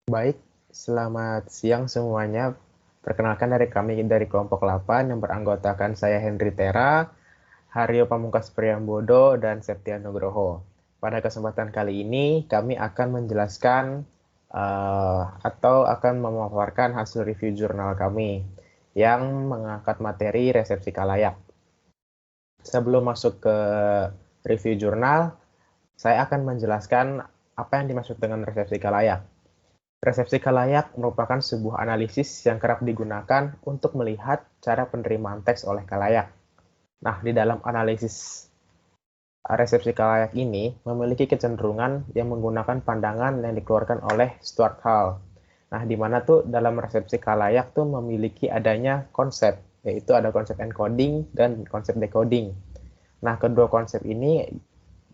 Baik, selamat siang semuanya. Perkenalkan dari kami dari kelompok 8 yang beranggotakan saya Henry Tera, Haryo Pamungkas Priambodo, dan Septia Nugroho. Pada kesempatan kali ini kami akan menjelaskan atau akan memaparkan hasil review jurnal kami yang mengangkat materi resepsi kalayak. Sebelum masuk ke review jurnal, saya akan menjelaskan apa yang dimaksud dengan resepsi kalayak. Resepsi kalayak merupakan sebuah analisis yang kerap digunakan untuk melihat cara penerimaan teks oleh kalayak. Nah, di dalam analisis resepsi kalayak ini memiliki kecenderungan yang menggunakan pandangan yang dikeluarkan oleh Stuart Hall. Nah, di mana tuh dalam resepsi kalayak tuh memiliki adanya konsep, yaitu ada konsep encoding dan konsep decoding. Nah, kedua konsep ini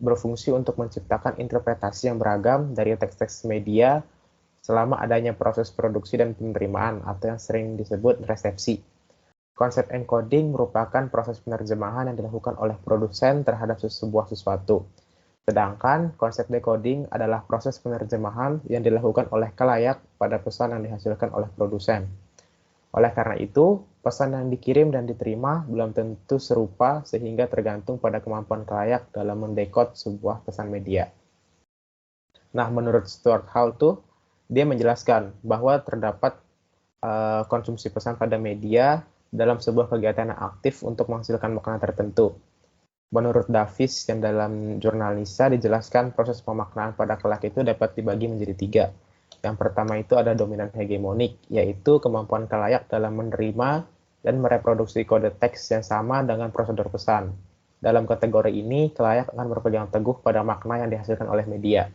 berfungsi untuk menciptakan interpretasi yang beragam dari teks-teks media selama adanya proses produksi dan penerimaan atau yang sering disebut resepsi. Konsep encoding merupakan proses penerjemahan yang dilakukan oleh produsen terhadap sebuah sesuatu. Sedangkan konsep decoding adalah proses penerjemahan yang dilakukan oleh kalayak pada pesan yang dihasilkan oleh produsen. Oleh karena itu, pesan yang dikirim dan diterima belum tentu serupa sehingga tergantung pada kemampuan kalayak dalam mendekod sebuah pesan media. Nah, menurut Stuart Hall tuh, dia menjelaskan bahwa terdapat konsumsi pesan pada media dalam sebuah kegiatan yang aktif untuk menghasilkan makna tertentu. Menurut Davis yang dalam jurnal Nisa dijelaskan proses pemaknaan pada kelak itu dapat dibagi menjadi 3. Yang pertama itu ada dominan hegemonik, yaitu kemampuan kalayak dalam menerima dan mereproduksi kode teks yang sama dengan prosedur pesan. Dalam kategori ini, kalayak akan berpegang teguh pada makna yang dihasilkan oleh media.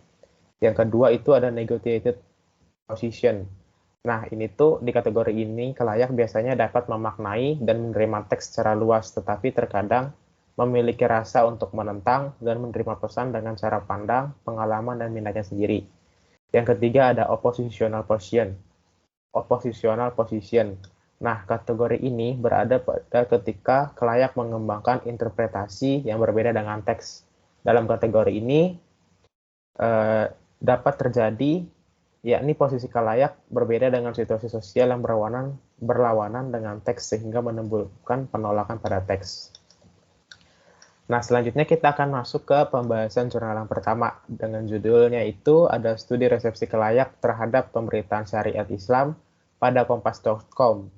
Yang kedua itu ada negotiated position. Nah, ini tuh di kategori ini kalayak biasanya dapat memaknai dan menerima teks secara luas, tetapi terkadang memiliki rasa untuk menentang dan menerima pesan dengan cara pandang, pengalaman, dan minatnya sendiri. Yang ketiga ada oppositional position. Oppositional position. Nah, kategori ini berada pada ketika kalayak mengembangkan interpretasi yang berbeda dengan teks. Dalam kategori ini dapat terjadi yakni posisi kalayak berbeda dengan situasi sosial yang berlawanan dengan teks sehingga menimbulkan penolakan pada teks. Nah, selanjutnya kita akan masuk ke pembahasan jurnal yang pertama dengan judulnya itu ada studi resepsi kalayak terhadap pemberitaan syariat Islam pada kompas.com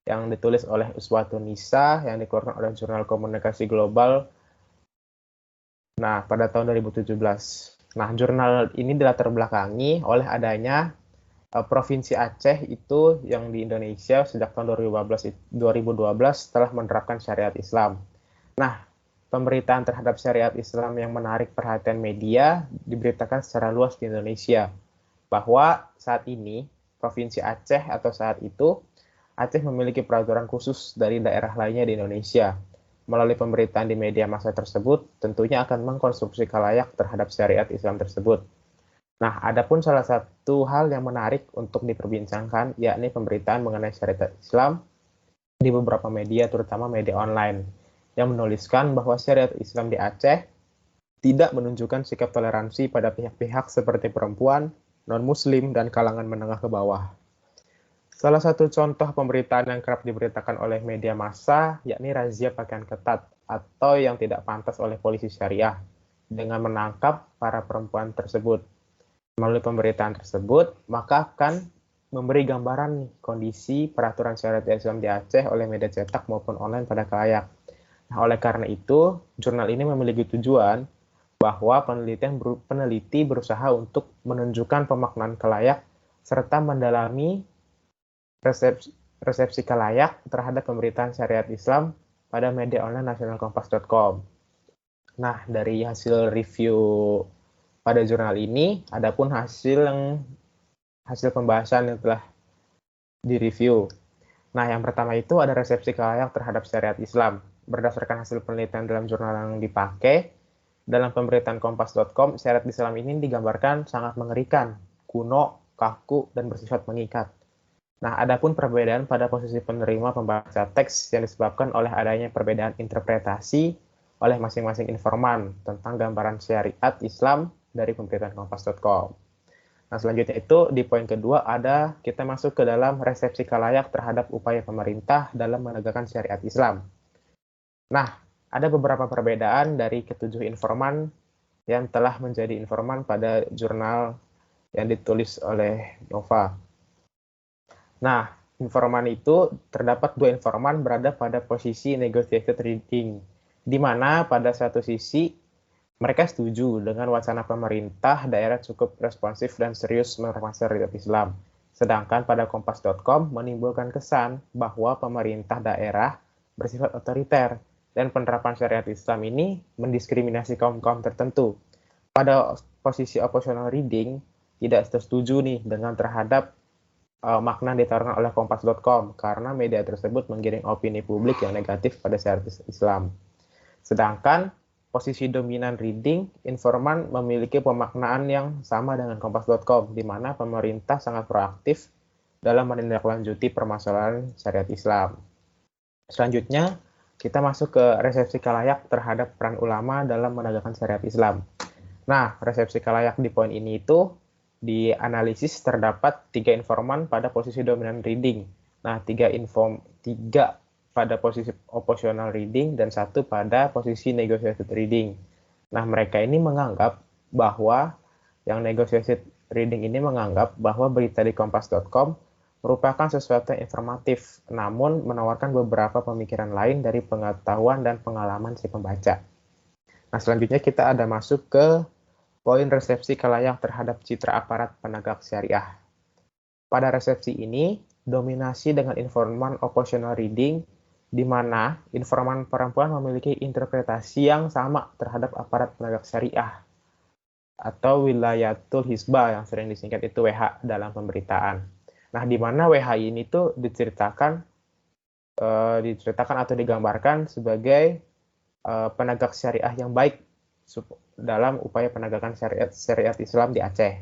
yang ditulis oleh Uswatun Nisa yang dikeluarkan oleh Jurnal Komunikasi Global pada tahun 2017. Nah, jurnal ini dilatar belakangi oleh adanya Provinsi Aceh itu yang di Indonesia sejak tahun 2012 telah menerapkan syariat Islam. Nah, pemberitaan terhadap syariat Islam yang menarik perhatian media diberitakan secara luas di Indonesia. Bahwa saat ini, Provinsi Aceh atau saat itu, Aceh memiliki peraturan khusus dari daerah lainnya di Indonesia. Melalui pemberitaan di media massa tersebut, tentunya akan mengkonsumsi kalayak terhadap syariat Islam tersebut. Nah, adapun salah satu hal yang menarik untuk diperbincangkan, yakni pemberitaan mengenai syariat Islam di beberapa media, terutama media online, yang menuliskan bahwa syariat Islam di Aceh tidak menunjukkan sikap toleransi pada pihak-pihak seperti perempuan, non-muslim, dan kalangan menengah ke bawah. Salah satu contoh pemberitaan yang kerap diberitakan oleh media massa, yakni razia pakaian ketat atau yang tidak pantas oleh polisi syariah, dengan menangkap para perempuan tersebut. Melalui pemberitaan tersebut, maka akan memberi gambaran kondisi peraturan syariat Islam di Aceh oleh media cetak maupun online pada kalayak. Nah, oleh karena itu, jurnal ini memiliki tujuan bahwa peneliti berusaha untuk menunjukkan pemaknaan kalayak serta mendalami resepsi kalayak terhadap pemberitaan syariat Islam pada media online nasionalkompas.com. Nah, dari hasil review pada jurnal ini, adapun hasil pembahasan yang telah direview. Nah, yang pertama itu ada resepsi kalayak terhadap syariat Islam. Berdasarkan hasil penelitian dalam jurnal yang dipakai, dalam pemberitaan kompas.com, syariat Islam ini digambarkan sangat mengerikan, kuno, kaku, dan bersifat mengikat. Nah, adapun perbedaan pada posisi penerima pembaca teks yang disebabkan oleh adanya perbedaan interpretasi oleh masing-masing informan tentang gambaran syariat Islam dari pemberitaan kompas.com. Nah, selanjutnya itu di poin kedua ada kita masuk ke dalam resepsi khalayak terhadap upaya pemerintah dalam menegakkan syariat Islam. Nah, ada beberapa perbedaan dari ketujuh informan yang telah menjadi informan pada jurnal yang ditulis oleh Nova. Nah, informan itu terdapat dua informan berada pada posisi negotiated reading, di mana pada satu sisi mereka setuju dengan wacana pemerintah daerah cukup responsif dan serius menerapkan syariat Islam. Sedangkan pada kompas.com menimbulkan kesan bahwa pemerintah daerah bersifat otoriter dan penerapan syariat Islam ini mendiskriminasi kaum-kaum tertentu. Pada posisi oppositional reading tidak setuju nih dengan terhadap makna ditawarkan oleh kompas.com karena media tersebut menggiring opini publik yang negatif pada syariat Islam. Sedangkan posisi dominan reading, informan memiliki pemaknaan yang sama dengan kompas.com, di mana pemerintah sangat proaktif dalam menindaklanjuti permasalahan syariat Islam. Selanjutnya, kita masuk ke resepsi khalayak terhadap peran ulama dalam menegakkan syariat Islam. Nah, resepsi khalayak di poin ini itu dianalisis terdapat 3 informan pada posisi dominan reading. Nah, 3 pada posisi oppositional reading dan 1 pada posisi negotiated reading. Nah, mereka ini menganggap bahwa yang negotiated reading ini menganggap bahwa berita di kompas.com merupakan sesuatu yang informatif, namun menawarkan beberapa pemikiran lain dari pengetahuan dan pengalaman si pembaca. Nah, selanjutnya kita ada masuk ke poin resepsi khalayak terhadap citra aparat penegak syariah. Pada resepsi ini, dominasi dengan informan oppositional reading, di mana informan perempuan memiliki interpretasi yang sama terhadap aparat penegak syariah atau wilayatul hisbah yang sering disingkat itu WH dalam pemberitaan. Nah, di mana WH ini tuh diceritakan atau digambarkan sebagai penegak syariah yang baik dalam upaya penegakan syariat Islam di Aceh.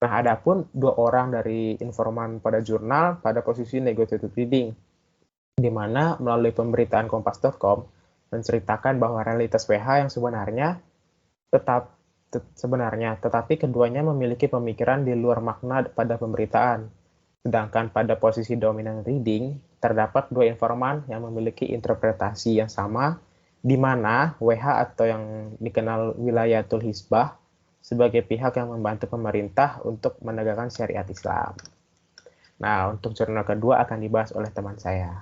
Nah, adapun 2 orang dari informan pada jurnal pada posisi negotiated reading, di mana melalui pemberitaan kompas.com menceritakan bahwa realitas WH yang tetapi keduanya memiliki pemikiran di luar makna pada pemberitaan. Sedangkan pada posisi dominan reading terdapat 2 informan yang memiliki interpretasi yang sama, di mana WH atau yang dikenal wilayatul hisbah sebagai pihak yang membantu pemerintah untuk menegakkan syariat Islam. Nah, untuk jurnal kedua akan dibahas oleh teman saya.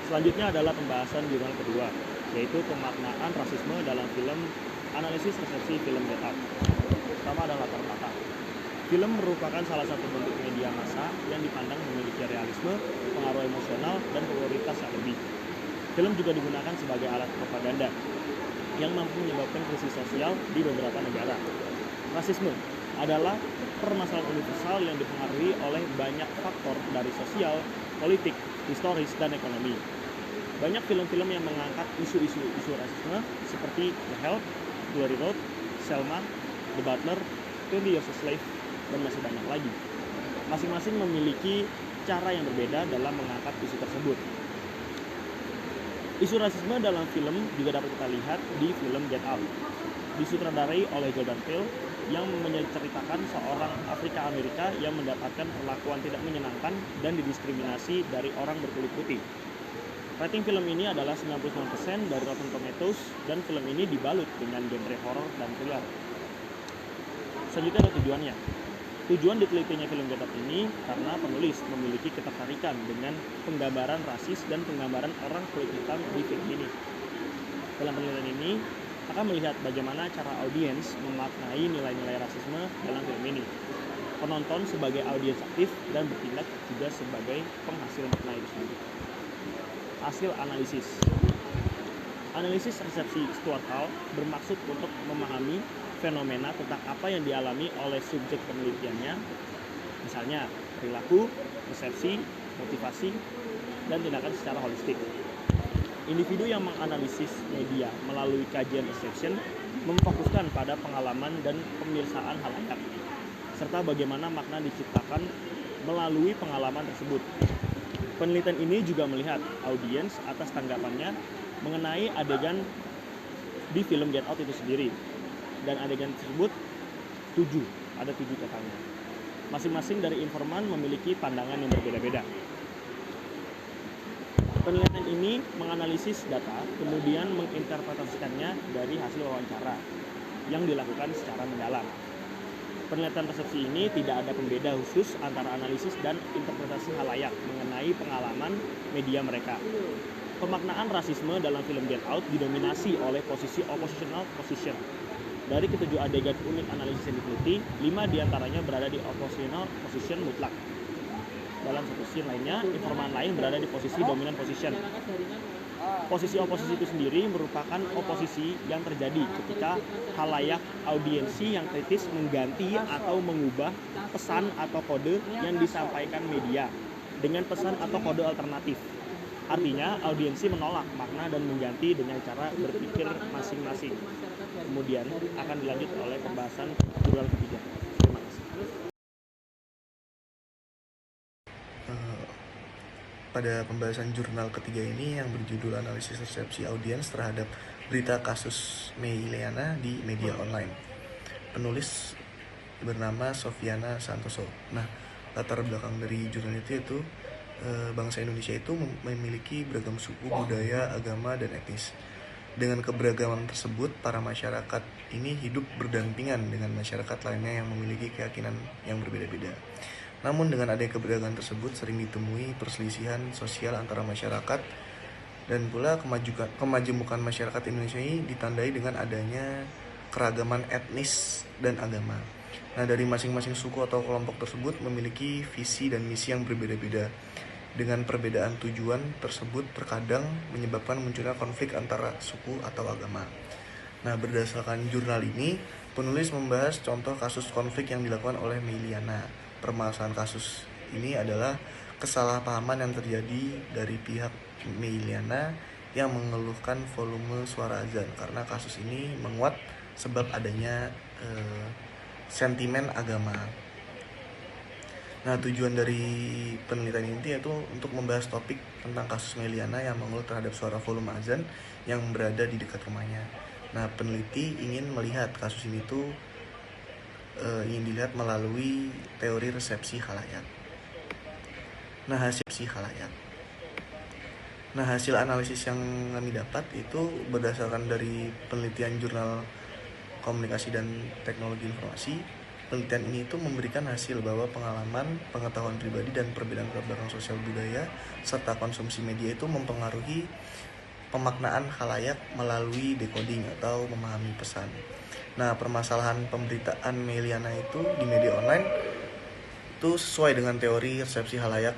Selanjutnya adalah pembahasan jurnal kedua, yaitu pemaknaan rasisme dalam film analisis resepsi film Get Out. Pertama adalah latar belakang. Film merupakan salah satu bentuk media massa yang dipandang memiliki realisme, pengaruh emosional, dan prioritas yang lebih. Film juga digunakan sebagai alat propaganda yang mampu menyebabkan krisis sosial di beberapa negara. Rasisme adalah permasalahan universal yang dipengaruhi oleh banyak faktor dari sosial, politik, historis, dan ekonomi. Banyak film-film yang mengangkat isu-isu rasisme seperti The Help, Glory Road, Selma, The Butler, 20 Years a Slave, dan masih banyak lagi. Masing-masing memiliki cara yang berbeda dalam mengangkat isu tersebut. Isu rasisme dalam film juga dapat kita lihat di film Get Out, disutradarai oleh Jordan Peele yang menceritakan seorang Afrika Amerika yang mendapatkan perlakuan tidak menyenangkan dan didiskriminasi dari orang berkulit putih. Rating film ini adalah 99% dari Rotten Tomatoes dan film ini dibalut dengan genre horor dan thriller. Selanjutnya ada tujuannya. Tujuan ditelitinya film Get Out ini karena penulis memiliki ketertarikan dengan penggambaran rasis dan penggambaran orang kulit hitam di film ini. Dalam penelitian ini akan melihat bagaimana cara audiens memaknai nilai-nilai rasisme dalam film ini. Penonton sebagai audiens aktif dan bertindak juga sebagai penghasil makna itu sendiri. Hasil analisis. Analisis resepsi Stuart Hall bermaksud untuk memahami fenomena tentang apa yang dialami oleh subjek penelitiannya, misalnya perilaku, persepsi, motivasi, dan tindakan secara holistik. Individu yang menganalisis media melalui kajian perception memfokuskan pada pengalaman dan pemirsaan halayak, serta bagaimana makna diciptakan melalui pengalaman tersebut. Penelitian ini juga melihat audiens atas tanggapannya mengenai adegan di film Get Out itu sendiri. Dan adegan tersebut ada 7 totalnya. Masing-masing dari informan memiliki pandangan yang berbeda-beda. Penelitian ini menganalisis data, kemudian menginterpretasikannya dari hasil wawancara yang dilakukan secara mendalam. Penelitian persepsi ini tidak ada pembeda khusus antara analisis dan interpretasi halayak mengenai pengalaman media mereka. Pemaknaan rasisme dalam film Get Out didominasi oleh posisi oppositional position. Dari ketujuh adegan unik analisis yang diteliti, 5 diantaranya berada di oppositional position mutlak. Dalam satu scene lainnya, informan lain berada di posisi dominant position. Posisi oposisi itu sendiri merupakan oposisi yang terjadi ketika halayak audiensi yang kritis mengganti atau mengubah pesan atau kode yang disampaikan media dengan pesan atau kode alternatif. Artinya, audiensi menolak makna dan mengganti dengan cara berpikir masing-masing. Kemudian akan dilanjut oleh pembahasan jurnal ketiga. Terima kasih. Pada pembahasan jurnal ketiga ini yang berjudul analisis resepsi audiens terhadap berita kasus Mei Liana di media online. Penulis bernama Sofiana Santoso. Nah, latar belakang dari jurnal itu bangsa Indonesia itu memiliki beragam suku, budaya, agama, dan etnis. Dengan keberagaman tersebut, para masyarakat ini hidup berdampingan dengan masyarakat lainnya yang memiliki keyakinan yang berbeda-beda. Namun dengan adanya keberagaman tersebut sering ditemui perselisihan sosial antara masyarakat, dan pula kemajemukan masyarakat Indonesia ini ditandai dengan adanya keragaman etnis dan agama. Nah, dari masing-masing suku atau kelompok tersebut memiliki visi dan misi yang berbeda-beda. Dengan perbedaan tujuan tersebut terkadang menyebabkan munculnya konflik antara suku atau agama. Nah, berdasarkan jurnal ini, penulis membahas contoh kasus konflik yang dilakukan oleh Mei Liana. Permasalahan kasus ini adalah kesalahpahaman yang terjadi dari pihak Mei Liana yang mengeluhkan volume suara azan, karena kasus ini menguat sebab adanya sentimen agama. Nah, tujuan dari penelitian ini yaitu untuk membahas topik tentang kasus Mei Liana yang mengeluh terhadap suara volume azan yang berada di dekat rumahnya. Nah, peneliti ingin melihat kasus ini ingin dilihat melalui teori resepsi khalayak. Nah, hasil analisis yang kami dapat itu berdasarkan dari penelitian jurnal komunikasi dan teknologi informasi. Penelitian ini itu memberikan hasil bahwa pengalaman, pengetahuan pribadi, dan perbedaan latar sosial budaya serta konsumsi media itu mempengaruhi pemaknaan khalayak melalui decoding atau memahami pesan. Nah, permasalahan pemberitaan Mei Liana itu di media online itu sesuai dengan teori resepsi khalayak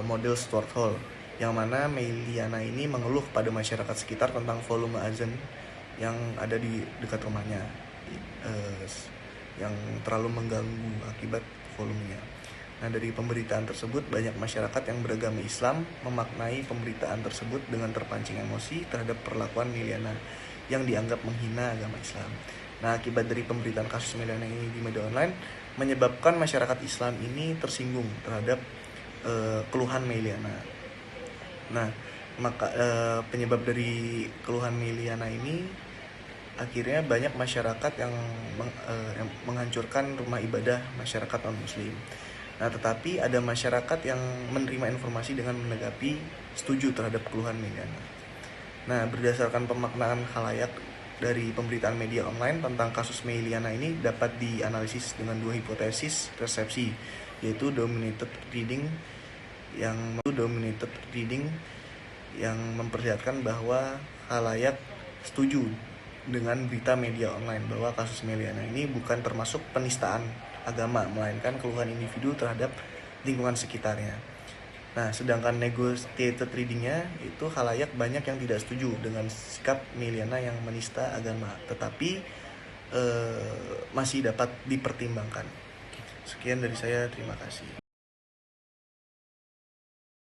model Stuart Hall, yang mana Mei Liana ini mengeluh pada masyarakat sekitar tentang volume azan yang ada di dekat rumahnya, yang terlalu mengganggu akibat volumenya. Nah, dari pemberitaan tersebut banyak masyarakat yang beragama Islam memaknai pemberitaan tersebut dengan terpancing emosi terhadap perlakuan Mei Liana yang dianggap menghina agama Islam. Nah, akibat dari pemberitaan kasus Mei Liana ini di media online menyebabkan masyarakat Islam ini tersinggung terhadap keluhan Mei Liana. Nah, maka penyebab dari keluhan Mei Liana ini akhirnya banyak masyarakat yang menghancurkan rumah ibadah masyarakat non-muslim. Nah, tetapi ada masyarakat yang menerima informasi dengan menanggapi setuju terhadap keluhan Mei Liana. Nah, berdasarkan pemaknaan khalayak dari pemberitaan media online tentang kasus Mei Liana ini dapat dianalisis dengan 2 hipotesis resepsi, yaitu dominated reading yang memperlihatkan bahwa khalayak setuju dengan berita media online bahwa kasus Mei Liana ini bukan termasuk penistaan agama, melainkan keluhan individu terhadap lingkungan sekitarnya. Nah, sedangkan negotiated readingnya itu khalayak banyak yang tidak setuju dengan sikap Mei Liana yang menista agama, tetapi masih dapat dipertimbangkan. Sekian dari saya, terima kasih.